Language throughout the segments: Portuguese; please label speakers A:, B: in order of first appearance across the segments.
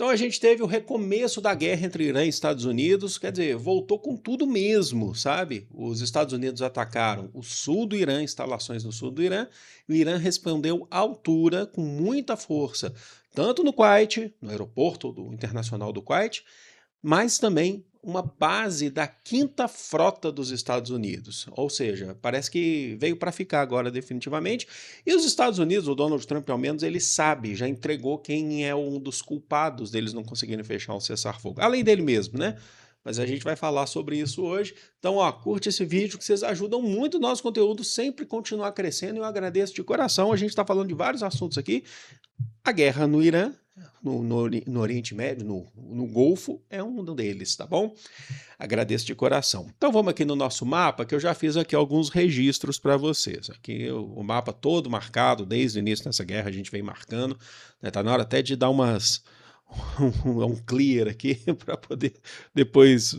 A: Então a gente teve o recomeço da guerra entre Irã e Estados Unidos, quer dizer, voltou com tudo mesmo, sabe? Os Estados Unidos atacaram o sul do Irã, instalações no sul do Irã, e o Irã respondeu à altura com muita força, tanto no Kuwait, no aeroporto internacional do Kuwait, mas também uma base da 5ª Frota dos Estados Unidos. Ou seja, parece que veio para ficar agora definitivamente. E os Estados Unidos, o Donald Trump, ao menos, ele sabe, já entregou quem é um dos culpados deles não conseguirem fechar um cessar-fogo. Além dele mesmo, né? Mas a gente vai falar sobre isso hoje. Então, ó, curte esse vídeo que vocês ajudam muito o nosso conteúdo sempre continuar crescendo. E eu agradeço de coração. A gente está falando de vários assuntos aqui. A guerra no Irã, no Oriente Médio, no Golfo, é um deles, tá bom? Agradeço de coração. Então vamos aqui no nosso mapa, que eu já fiz aqui alguns registros para vocês. Aqui o mapa todo marcado, desde o início dessa guerra a gente vem marcando. Né? Tá na hora até de dar um clear aqui para poder depois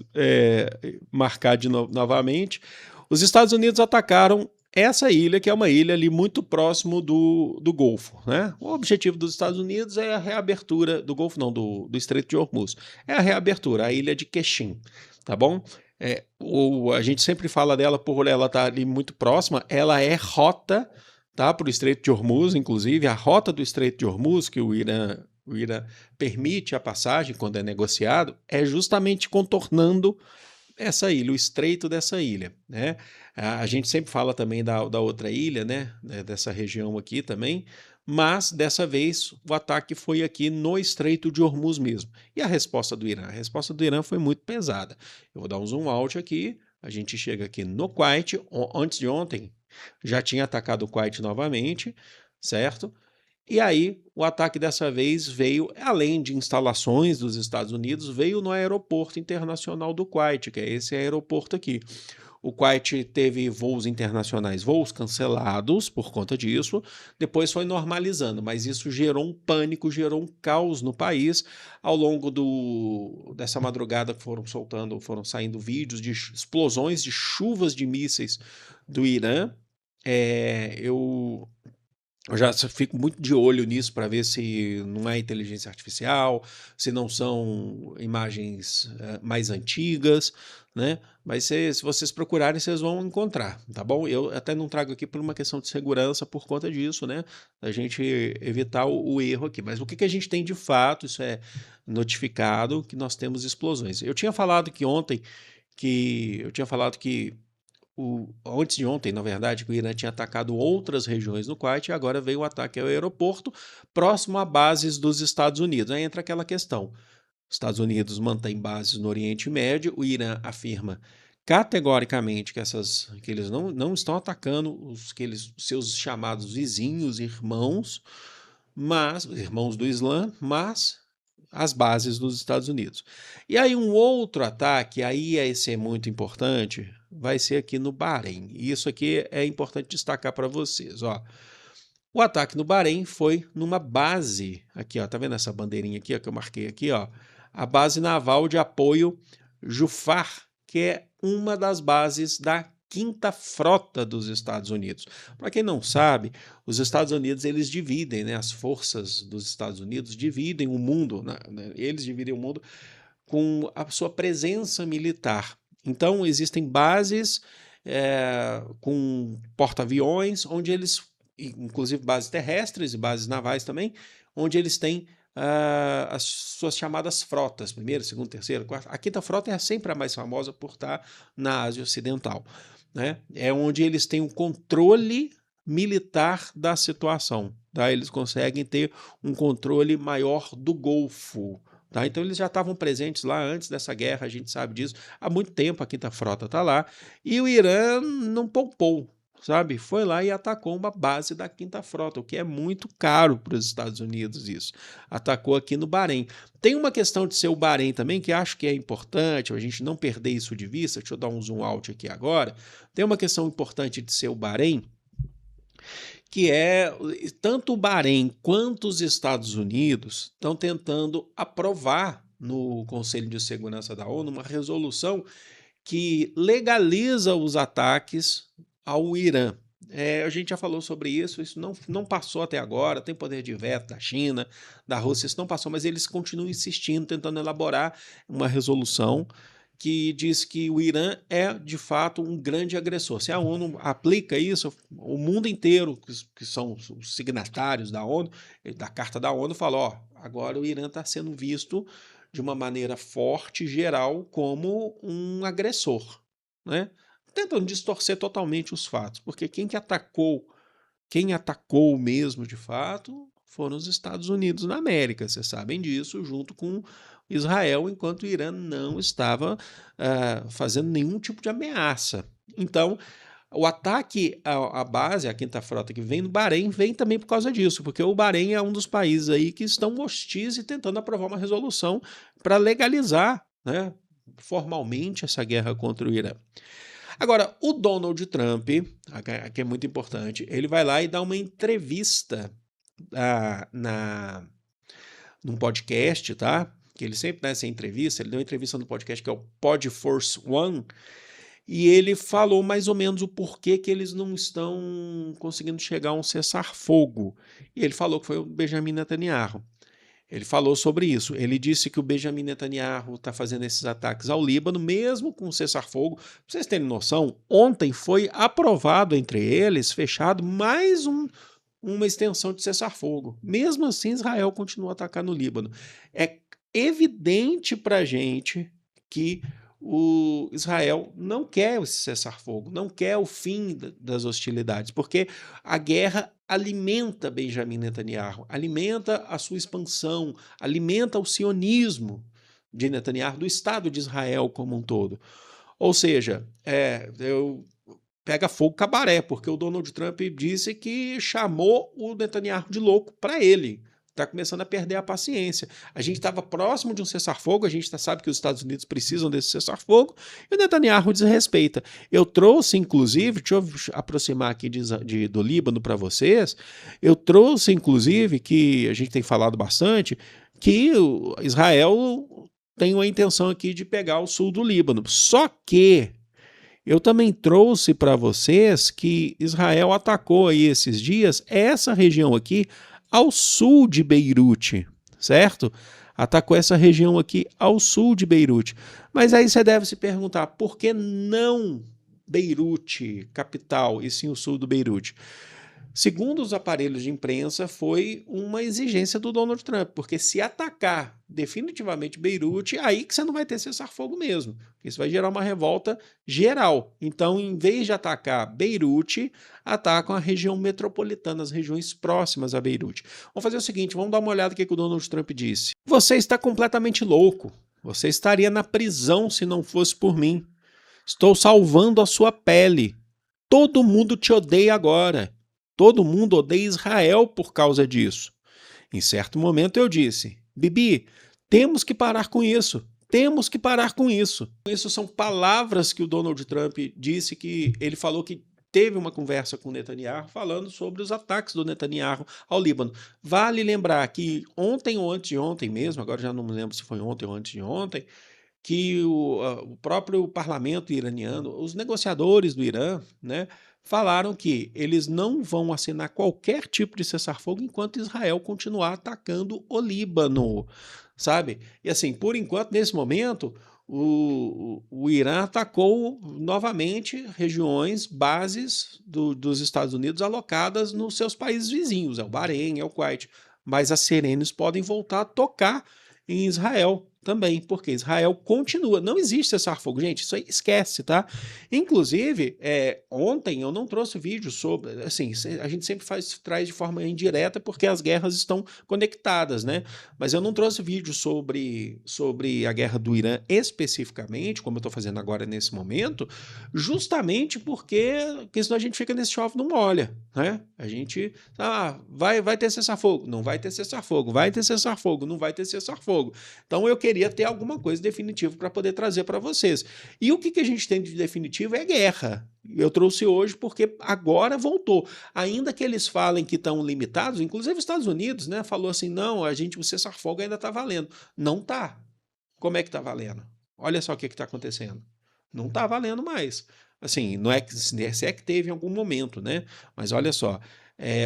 A: marcar novamente. Os Estados Unidos atacaram essa ilha, que é uma ilha ali muito próximo do Golfo, né? O objetivo dos Estados Unidos é a reabertura do Golfo, não, do Estreito de Hormuz. É a reabertura, a ilha de Qeshm, tá bom? A gente sempre fala dela por ela estar ali muito próxima, ela é rota, tá, para o Estreito de Hormuz, inclusive, a rota do Estreito de Hormuz, que o Irã permite a passagem quando é negociado, é justamente contornando essa ilha, o estreito dessa ilha, né? A gente sempre fala também da outra ilha, né? Dessa região aqui também, mas dessa vez o ataque foi aqui no Estreito de Hormuz mesmo. E a resposta do Irã? A resposta do Irã foi muito pesada. Eu vou dar um zoom out aqui, a gente chega aqui no Kuwait, antes de ontem já tinha atacado o Kuwait novamente, certo? E aí, o ataque dessa vez veio, além de instalações dos Estados Unidos, veio no aeroporto internacional do Kuwait, que é esse aeroporto aqui. O Kuwait teve voos internacionais, voos cancelados por conta disso, depois foi normalizando, mas isso gerou um pânico, gerou um caos no país. Ao longo dessa madrugada foram saindo vídeos de explosões, de chuvas de mísseis do Irã. Eu já fico muito de olho nisso para ver se não é inteligência artificial, se não são imagens mais antigas, né? Mas se vocês procurarem, vocês vão encontrar, tá bom? Eu até não trago aqui por uma questão de segurança por conta disso, né? A gente evitar o erro aqui. Mas o que a gente tem de fato, isso é notificado, que nós temos explosões. Eu tinha falado que ontem, antes de ontem, na verdade, que o Irã tinha atacado outras regiões no Kuwait e agora veio o ataque ao aeroporto próximo a bases dos Estados Unidos. Aí entra aquela questão. Os Estados Unidos mantêm bases no Oriente Médio, o Irã afirma categoricamente que eles não estão atacando seus chamados vizinhos, irmãos do Islã, mas as bases dos Estados Unidos. E aí um outro ataque, aí esse é muito importante, vai ser aqui no Bahrein. E isso aqui é importante destacar para vocês, ó. O ataque no Bahrein foi numa base, aqui ó, tá vendo essa bandeirinha aqui ó, que eu marquei aqui, ó? A base naval de apoio Jufar, que é uma das bases da 5ª Frota dos Estados Unidos. Para quem não sabe, os Estados Unidos eles dividem, né, as forças dos Estados Unidos dividem o mundo, né, eles dividem o mundo com a sua presença militar. Então existem bases com porta-aviões, onde eles, inclusive bases terrestres e bases navais também, onde eles têm as suas chamadas frotas, primeira, segunda, terceira, quarta. A 5ª Frota é sempre a mais famosa por estar na Ásia Ocidental, né? É onde eles têm o controle militar da situação, tá? Eles conseguem ter um controle maior do Golfo, tá? Então eles já estavam presentes lá antes dessa guerra, a gente sabe disso, há muito tempo a 5ª Frota está lá, e o Irã não poupou, sabe? Foi lá e atacou uma base da 5ª Frota, o que é muito caro para os Estados Unidos isso. Atacou aqui no Bahrein. Tem uma questão de ser o Bahrein também, que acho que é importante, a gente não perder isso de vista, deixa eu dar um zoom out aqui agora. Tem uma questão importante de ser o Bahrein, que é tanto o Bahrein quanto os Estados Unidos estão tentando aprovar no Conselho de Segurança da ONU uma resolução que legaliza os ataques ao Irã. A gente já falou sobre isso, isso não passou até agora, tem poder de veto da China, da Rússia, isso não passou, mas eles continuam insistindo, tentando elaborar uma resolução que diz que o Irã é, de fato, um grande agressor. Se a ONU aplica isso, o mundo inteiro, que são os signatários da ONU, da Carta da ONU, fala, ó, agora o Irã está sendo visto de uma maneira forte, geral, como um agressor, né? Tentando distorcer totalmente os fatos, porque quem atacou mesmo de fato foram os Estados Unidos da América, vocês sabem disso, junto com Israel, enquanto o Irã não estava fazendo nenhum tipo de ameaça. Então, o ataque à base, à Quinta Frota que vem no Bahrein, vem também por causa disso, porque o Bahrein é um dos países aí que estão hostis e tentando aprovar uma resolução para legalizar, né, formalmente essa guerra contra o Irã. Agora, o Donald Trump, que é muito importante, ele vai lá e dá uma entrevista num podcast, tá? Que ele sempre dá essa entrevista, ele deu uma entrevista no podcast que é o Pod Force One, e ele falou mais ou menos o porquê que eles não estão conseguindo chegar a um cessar-fogo. E ele falou que foi o Benjamin Netanyahu. Ele falou sobre isso. Ele disse que o Benjamin Netanyahu está fazendo esses ataques ao Líbano, mesmo com cessar-fogo. Para vocês terem noção, ontem foi aprovado entre eles, fechado, mais uma extensão de cessar-fogo. Mesmo assim, Israel continua a atacar no Líbano. É evidente para a gente que o Israel não quer esse cessar-fogo, não quer o fim das hostilidades, porque a guerra alimenta Benjamin Netanyahu, alimenta a sua expansão, alimenta o sionismo de Netanyahu, do Estado de Israel como um todo. Ou seja, pega fogo cabaré, porque o Donald Trump disse que chamou o Netanyahu de louco para ele. Está começando a perder a paciência. A gente estava próximo de um cessar-fogo, a gente sabe que os Estados Unidos precisam desse cessar-fogo, e o Netanyahu desrespeita. Eu trouxe, inclusive, deixa eu aproximar aqui do Líbano para vocês, eu trouxe, inclusive, que a gente tem falado bastante, que Israel tem uma intenção aqui de pegar o sul do Líbano. Só que eu também trouxe para vocês que Israel atacou aí esses dias essa região aqui ao sul de Beirute, certo? Atacou essa região aqui ao sul de Beirute. Mas aí você deve se perguntar, por que não Beirute, capital, e sim o sul do Beirute? Segundo os aparelhos de imprensa, foi uma exigência do Donald Trump, porque se atacar definitivamente Beirute, aí que você não vai ter cessar-fogo mesmo. Isso vai gerar uma revolta geral. Então, em vez de atacar Beirute, atacam a região metropolitana, as regiões próximas a Beirute. Vamos fazer o seguinte, vamos dar uma olhada no que o Donald Trump disse. Você está completamente louco. Você estaria na prisão se não fosse por mim. Estou salvando a sua pele. Todo mundo te odeia agora. Todo mundo odeia Israel por causa disso. Em certo momento eu disse, Bibi, temos que parar com isso. Temos que parar com isso. Isso são palavras que o Donald Trump disse, que ele falou que teve uma conversa com o Netanyahu falando sobre os ataques do Netanyahu ao Líbano. Vale lembrar que ontem ou antes de ontem mesmo, agora já não me lembro se foi ontem ou antes de ontem, que o próprio parlamento iraniano, os negociadores do Irã, né, falaram que eles não vão assinar qualquer tipo de cessar-fogo enquanto Israel continuar atacando o Líbano, sabe? E assim, por enquanto, nesse momento, o Irã atacou novamente regiões, bases dos Estados Unidos alocadas nos seus países vizinhos, é o Bahrein, é o Kuwait, mas as sirenes podem voltar a tocar em Israel também, porque Israel continua, não existe cessar-fogo, gente, isso aí esquece, tá? Inclusive, ontem eu não trouxe vídeo sobre, assim, a gente sempre traz de forma indireta porque as guerras estão conectadas, né? Mas eu não trouxe vídeo sobre a guerra do Irã especificamente, como eu tô fazendo agora nesse momento, justamente porque senão a gente fica nesse chove não molha, né? A gente, vai ter cessar-fogo, não vai ter cessar-fogo, vai ter cessar-fogo, não vai ter cessar-fogo. Então eu queria ter alguma coisa definitiva para poder trazer para vocês. E o que a gente tem de definitivo é guerra. Eu trouxe hoje porque agora voltou. Ainda que eles falem que estão limitados, inclusive os Estados Unidos, né, falou assim, não, o cessar-fogo ainda está valendo. Não está. Como é que está valendo? Olha só o que está acontecendo. Não está valendo mais. Assim, não é que se é que teve em algum momento, né? Mas olha só,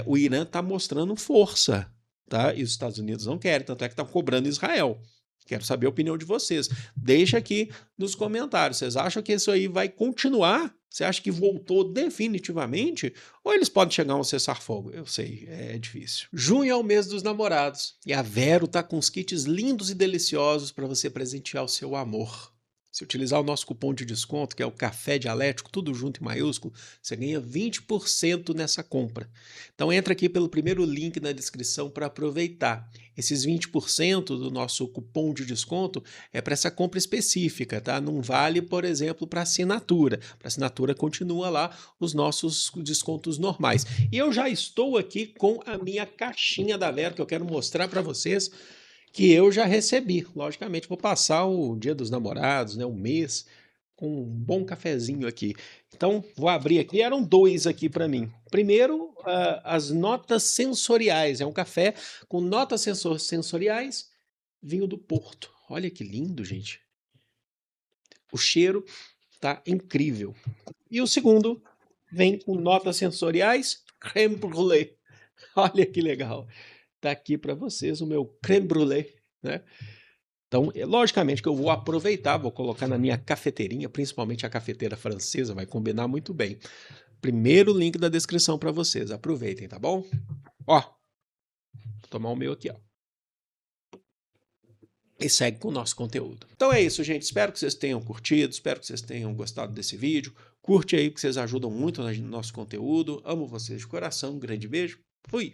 A: o Irã está mostrando força, tá? E os Estados Unidos não querem, tanto é que estão cobrando Israel. Quero saber a opinião de vocês. Deixa aqui nos comentários. Vocês acham que isso aí vai continuar? Você acha que voltou definitivamente? Ou eles podem chegar a um cessar-fogo? Eu sei, é difícil. Junho é o mês dos namorados e a Vero tá com uns kits lindos e deliciosos para você presentear o seu amor. Se utilizar o nosso cupom de desconto, que é o Café Dialético, tudo junto em maiúsculo, você ganha 20% nessa compra. Então entra aqui pelo primeiro link na descrição para aproveitar. Esses 20% do nosso cupom de desconto é para essa compra específica, tá? Não vale, por exemplo, para assinatura. Para assinatura continua lá os nossos descontos normais. E eu já estou aqui com a minha caixinha da Vero que eu quero mostrar para vocês que eu já recebi. Logicamente, vou passar o Dia dos Namorados, né, um mês, com um bom cafezinho aqui. Então, vou abrir aqui. Eram dois aqui para mim. Primeiro, as notas sensoriais. É um café com notas sensoriais, vinho do Porto. Olha que lindo, gente. O cheiro tá incrível. E o segundo vem com notas sensoriais, crème brûlée. Olha que legal. Tá aqui para vocês o meu crème brûlée, né? Então, logicamente que eu vou aproveitar, vou colocar na minha cafeteirinha, principalmente a cafeteira francesa, vai combinar muito bem. Primeiro link da descrição para vocês, aproveitem, tá bom? Ó, vou tomar o meu aqui, ó. E segue com o nosso conteúdo. Então é isso, gente. Espero que vocês tenham curtido, espero que vocês tenham gostado desse vídeo. Curte aí, porque vocês ajudam muito no nosso conteúdo. Amo vocês de coração. Um grande beijo. Fui!